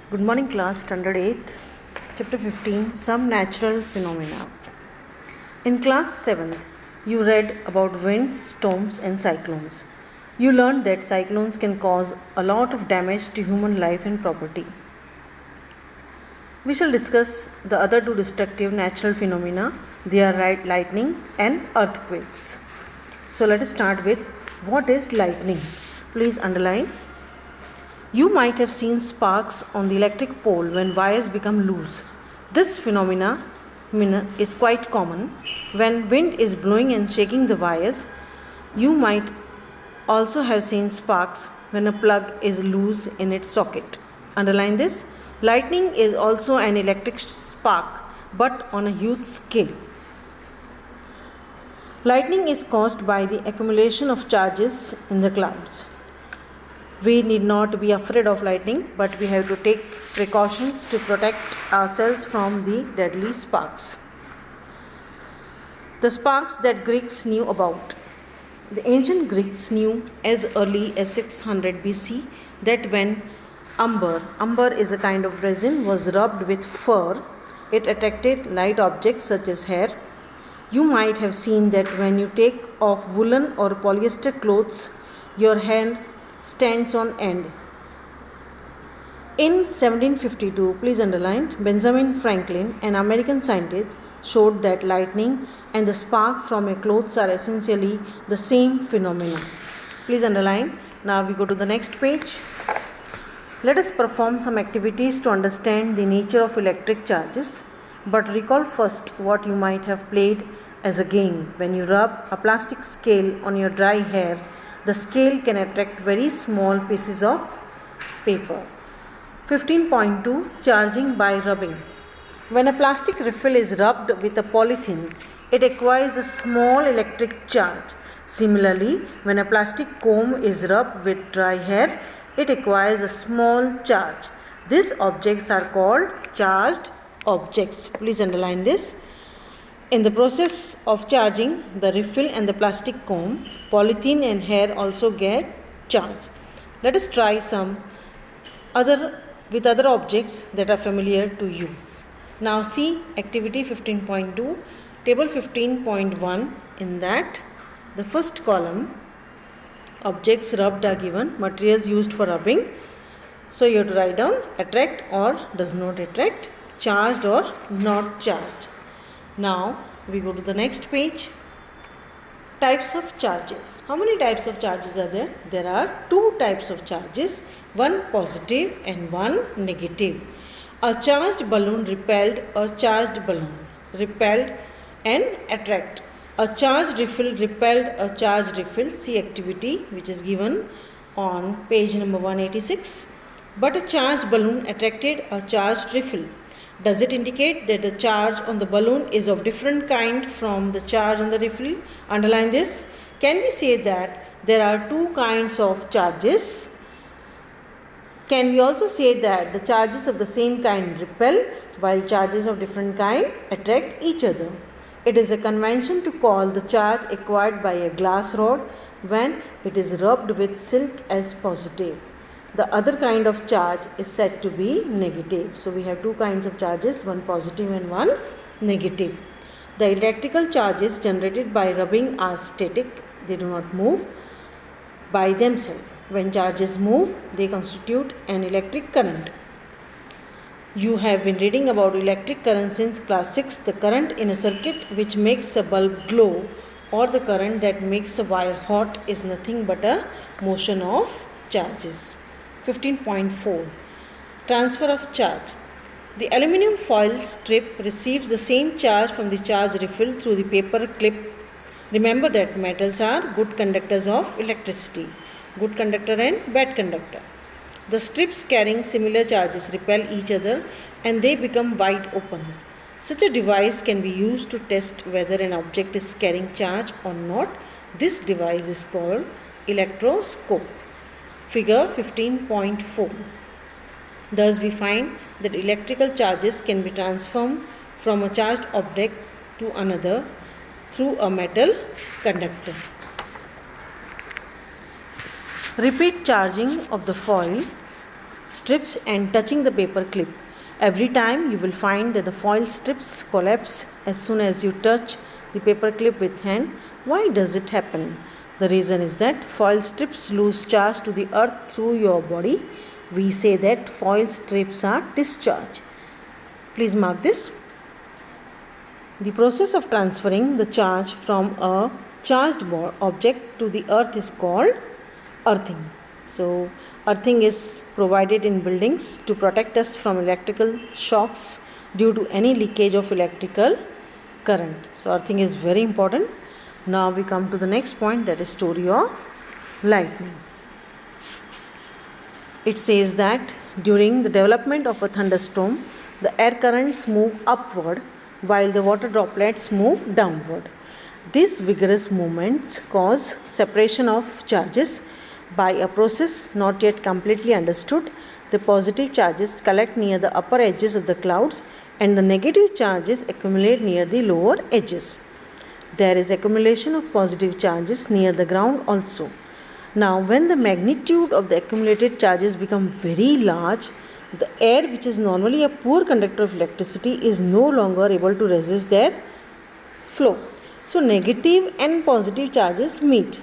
Good morning class, standard 8th, chapter 15, some natural phenomena. In class 7th, you read about winds, storms and cyclones. You learned that cyclones can cause a lot of damage to human life and property. We shall discuss the other two destructive natural phenomena. They are lightning and earthquakes. So let us start with what is lightning. Please underline. You might have seen sparks on the electric pole when wires become loose. This phenomena is quite common. When wind is blowing and shaking the wires, you might also have seen sparks when a plug is loose in its socket. Underline this. Lightning is also an electric spark, but on a huge scale. Lightning is caused by the accumulation of charges in the clouds. We need not be afraid of lightning, but we have to take precautions to protect ourselves from the deadly sparks. The sparks that Greeks knew about. The ancient Greeks knew as early as 600 BC that when amber is a kind of resin, was rubbed with fur, it attracted light objects such as hair. You might have seen that when you take off woolen or polyester clothes, your hand stands on end. In 1752, please underline, Benjamin Franklin, an American scientist, showed that lightning and the spark from a clothes are essentially the same phenomena. Please underline. Now we go to the next page. Let us perform some activities to understand the nature of electric charges, but recall first what you might have played as a game. When you rub a plastic scale on your dry hair, the scale can attract very small pieces of paper. 15.2 Charging by rubbing. When a plastic refill is rubbed with a polythene, it acquires a small electric charge. Similarly, when a plastic comb is rubbed with dry hair, it acquires a small charge. These objects are called charged objects. Please underline this. In the process of charging the refill and the plastic comb, polythene and hair also get charged. Let us try some other objects that are familiar to you. Now see activity 15.2, table 15.1. In that, the first column, objects rubbed are given, materials used for rubbing. So you have to write down attract or does not attract, charged or not charged. Now we go to the next page. Types of charges. How many types of charges are there? There are two types of charges, one positive and one negative. A charged balloon repelled a charged balloon, repelled and attract. A charged refill repelled a charged refill. See activity which is given on page number 186. But a charged balloon attracted a charged refill. Does it indicate that the charge on the balloon is of different kind from the charge on the refill? Underline this. Can we say that there are two kinds of charges? Can we also say that the charges of the same kind repel while charges of different kind attract each other? It is a convention to call the charge acquired by a glass rod when it is rubbed with silk as positive. The other kind of charge is said to be negative. So we have two kinds of charges, one positive and one negative. The electrical charges generated by rubbing are static. They do not move by themselves. When charges move, they constitute an electric current. You have been reading about electric current since class 6. The current in a circuit which makes a bulb glow or the current that makes a wire hot is nothing but a motion of charges. 15.4 Transfer of charge. The aluminum foil strip receives the same charge from the charge refill through the paper clip. Remember that metals are good conductors of electricity, good conductor and bad conductor. The strips carrying similar charges repel each other and they become wide open. Such a device can be used to test whether an object is carrying charge or not. This device is called electroscope. Figure 15.4. Thus we find that electrical charges can be transformed from a charged object to another through a metal conductor. Repeat charging of the foil strips and touching the paper clip. Every time you will find that the foil strips collapse as soon as you touch the paper clip with hand. Why does it happen? The reason is that foil strips lose charge to the earth through your body. We say that foil strips are discharged. Please mark this. The process of transferring the charge from a charged object to the earth is called earthing. So, earthing is provided in buildings to protect us from electrical shocks due to any leakage of electrical current. So, earthing is very important. Now we come to the next point, that is story of lightning. It says that during the development of a thunderstorm, the air currents move upward while the water droplets move downward. These vigorous movements cause separation of charges. By a process not yet completely understood, the positive charges collect near the upper edges of the clouds and the negative charges accumulate near the lower edges. There is accumulation of positive charges near the ground also. Now, when the magnitude of the accumulated charges become very large, the air, which is normally a poor conductor of electricity, is no longer able to resist their flow. So, negative and positive charges meet,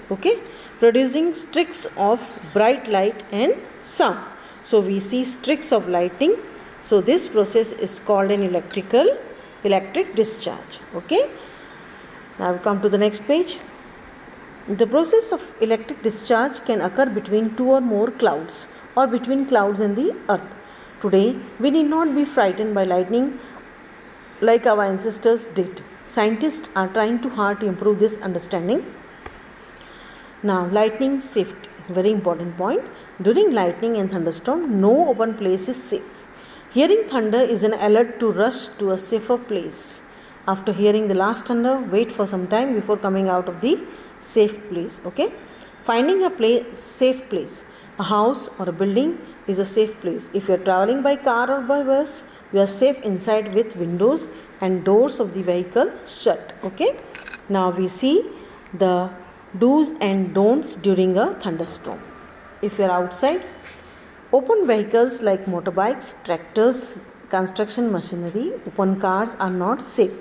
producing streaks of bright light and sound. So, we see streaks of lightning. So, this process is called an electric discharge. Now, we come to the next page. The process of electric discharge can occur between two or more clouds or between clouds and the earth. Today, we need not be frightened by lightning like our ancestors did. Scientists are trying too hard to improve this understanding. Now, lightning safety, very important point. During lightning and thunderstorm, no open place is safe. Hearing thunder is an alert to rush to a safer place. After hearing the last thunder, wait for some time before coming out of the safe place. Finding a safe place, a house or a building is a safe place. If you are traveling by car or by bus, you are safe inside with windows and doors of the vehicle shut. Now we see the do's and don'ts during a thunderstorm. If you are outside, open vehicles like motorbikes, tractors, construction machinery, open cars are not safe.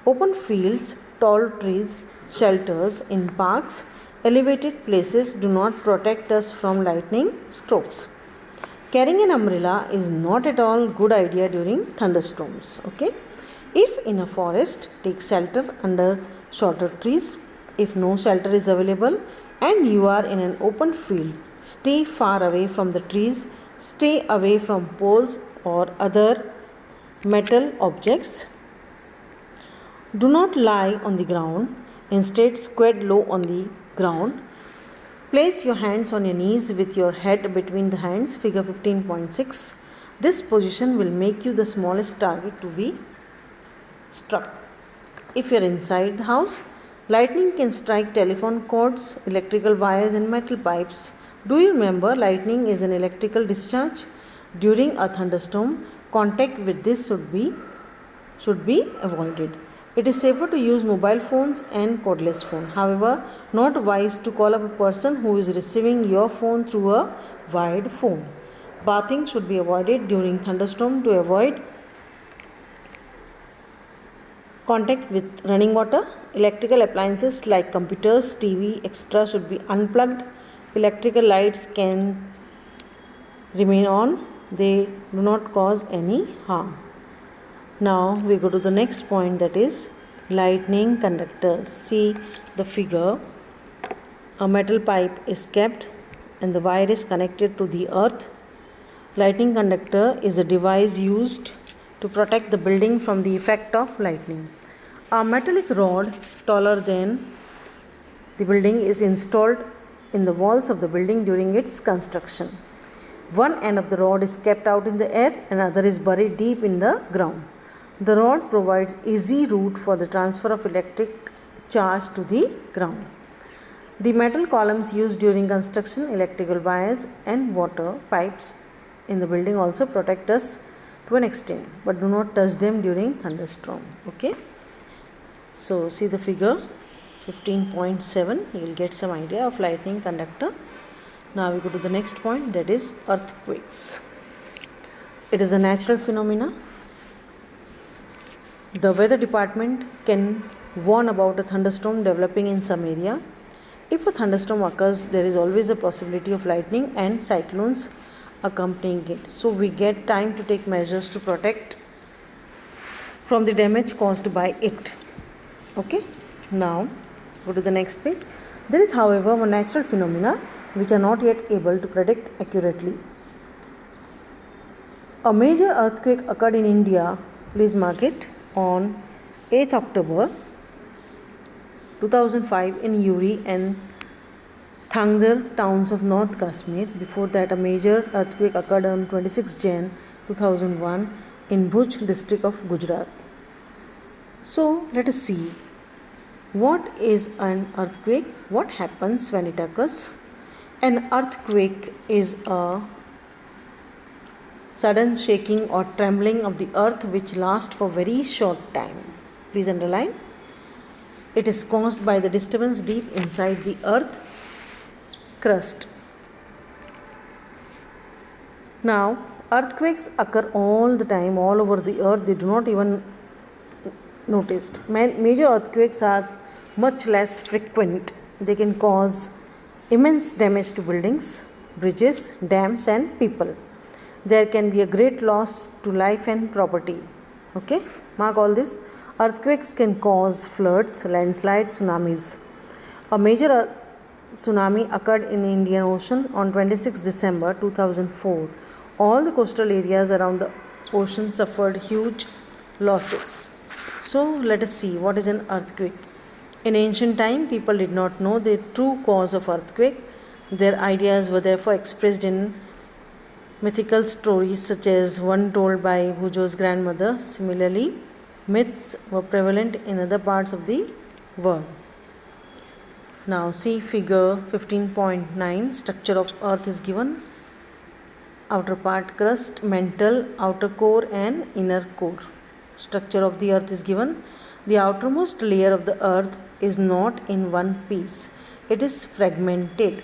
Open fields, tall trees, shelters in parks, elevated places do not protect us from lightning strokes. Carrying an umbrella is not at all good idea during thunderstorms. If in a forest, take shelter under shorter trees. If no shelter is available and you are in an open field, stay far away from the trees, stay away from poles or other metal objects. Do not lie on the ground, instead squat low on the ground. Place your hands on your knees with your head between the hands, figure 15.6. This position will make you the smallest target to be struck. If you are inside the house, lightning can strike telephone cords, electrical wires and metal pipes. Do you remember lightning is an electrical discharge? During a thunderstorm, contact with this should be avoided. It is safer to use mobile phones and cordless phone. However, not wise to call up a person who is receiving your phone through a wired phone. Bathing should be avoided during thunderstorm to avoid contact with running water. Electrical appliances like computers, TV, etc. should be unplugged. Electrical lights can remain on. They do not cause any harm. Now we go to the next point, that is lightning conductors. See the figure. A metal pipe is kept and the wire is connected to the earth. Lightning conductor is a device used to protect the building from the effect of lightning. A metallic rod taller than the building is installed in the walls of the building during its construction. One end of the rod is kept out in the air and other is buried deep in the ground. The rod provides easy route for the transfer of electric charge to the ground. The metal columns used during construction, electrical wires and water pipes in the building also protect us to an extent, but do not touch them during thunderstorm. So see the figure 15.7, you will get some idea of lightning conductor. Now we go to the next point, that is earthquakes. It is a natural phenomena. The weather department can warn about a thunderstorm developing in some area. If a thunderstorm occurs, there is always a possibility of lightning and cyclones accompanying it. So we get time to take measures to protect from the damage caused by it. Okay, now go to the next page. There is, however, one natural phenomena which are not yet able to predict accurately. A major earthquake occurred in India, please mark it, on 8th October 2005 in Uri and Thangdar towns of North Kashmir. Before that, a major earthquake occurred on 26 Jan 2001 in Bhuj district of Gujarat. So let us see, what is an earthquake? What happens when it occurs? An earthquake is a sudden shaking or trembling of the earth which lasts for very short time. Please underline. It is caused by the disturbance deep inside the earth crust. Now, earthquakes occur all the time, all over the earth. They do not even noticed. Major earthquakes are much less frequent. They can cause immense damage to buildings, bridges, dams and people. There can be a great loss to life and property. Okay, mark all this. Earthquakes can cause floods, landslides, tsunamis. A major tsunami occurred in the Indian Ocean on 26 December 2004. All the coastal areas around the ocean suffered huge losses. So let us see, what is an earthquake. In ancient time, people did not know the true cause of earthquake. Their ideas were therefore expressed in mythical stories such as one told by Bhujo's grandmother. Similarly, myths were prevalent in other parts of the world. Now see figure 15.9. Structure of earth is given. Outer part crust, mantle, outer core and inner core. Structure of the earth is given. The outermost layer of the earth is not in one piece. It is fragmented,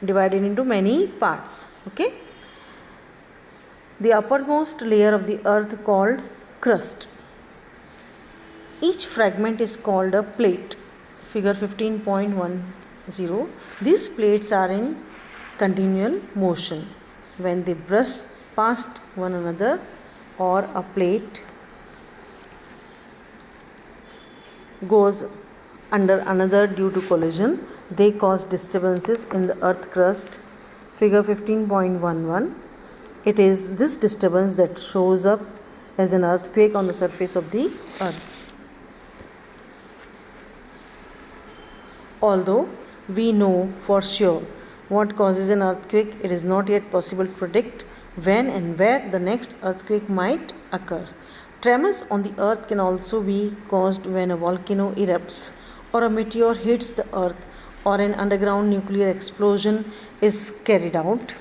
divided into many parts. Okay. The uppermost layer of the earth called crust. Each fragment is called a plate. Figure 15.10. These plates are in continual motion. When they brush past one another, or a plate goes under another due to collision, they cause disturbances in the earth crust. Figure 15.11. It is this disturbance that shows up as an earthquake on the surface of the earth. Although we know for sure what causes an earthquake, it is not yet possible to predict when and where the next earthquake might occur. Tremors on the earth can also be caused when a volcano erupts, or a meteor hits the earth, or an underground nuclear explosion is carried out.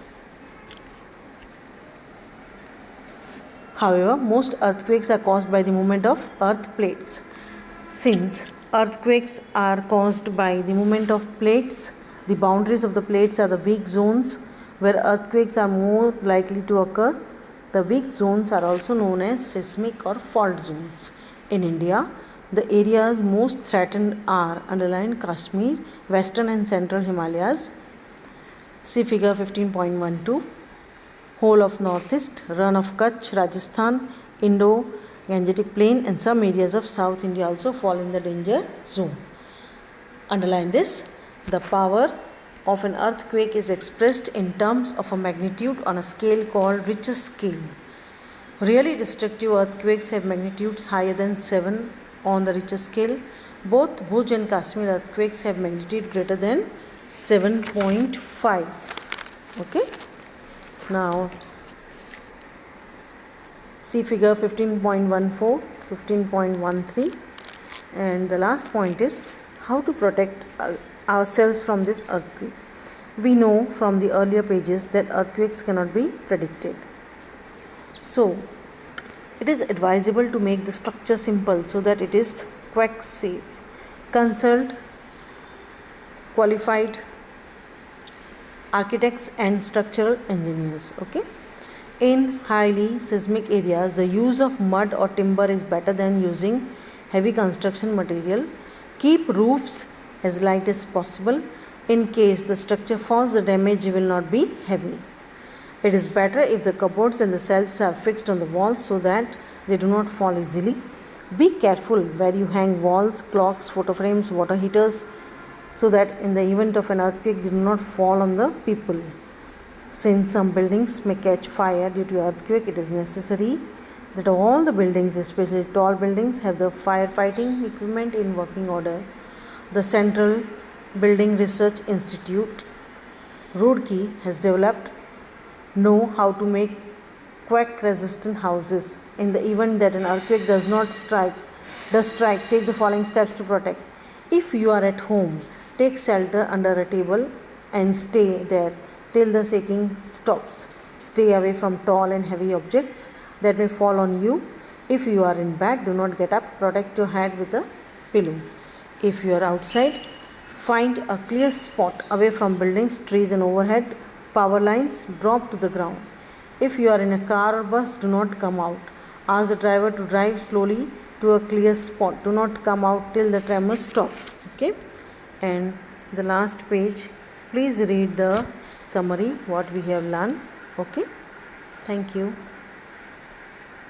However, most earthquakes are caused by the movement of earth plates. Since earthquakes are caused by the movement of plates, the boundaries of the plates are the weak zones where earthquakes are more likely to occur. The weak zones are also known as seismic or fault zones. In India, the areas most threatened are underlined Kashmir, Western and Central Himalayas. See figure 15.12. Whole of Northeast, Run of Kutch, Rajasthan, Indo-Gangetic Plain and some areas of South India also fall in the danger zone. Underline this. The power of an earthquake is expressed in terms of a magnitude on a scale called Richter scale. Really destructive earthquakes have magnitudes higher than 7 on the Richter scale. Both Bhuj and Kashmir earthquakes have magnitude greater than 7.5. Okay. Now see figure 15.14, 15.13, and the last point is how to protect ourselves from this earthquake. We know from the earlier pages that earthquakes cannot be predicted. So it is advisable to make the structure simple so that it is quake safe. Consult qualified architects and structural engineers. Okay. In highly seismic areas, the use of mud or timber is better than using heavy construction material. Keep roofs as light as possible. In case the structure falls, the damage will not be heavy. It is better if the cupboards and the shelves are fixed on the walls so that they do not fall easily. Be careful where you hang walls, clocks, photo frames, water heaters, so that in the event of an earthquake they do not fall on the people. Since some buildings may catch fire due to earthquake, it is necessary that all the buildings, especially tall buildings, have the firefighting equipment in working order. The Central Building Research Institute, Roorkee, has developed know how to make quake resistant houses. In the event that an earthquake does strike, take the following steps to protect. If you are at home, take shelter under a table and stay there till the shaking stops. Stay away from tall and heavy objects that may fall on you. If you are in bed, do not get up. Protect your head with a pillow. If you are outside, find a clear spot away from buildings, trees and overhead power lines. Drop to the ground. If you are in a car or bus, do not come out. Ask the driver to drive slowly to a clear spot. Do not come out till the tremors stop. Okay. And the last page, please read the summary what we have learned. Okay. Thank you.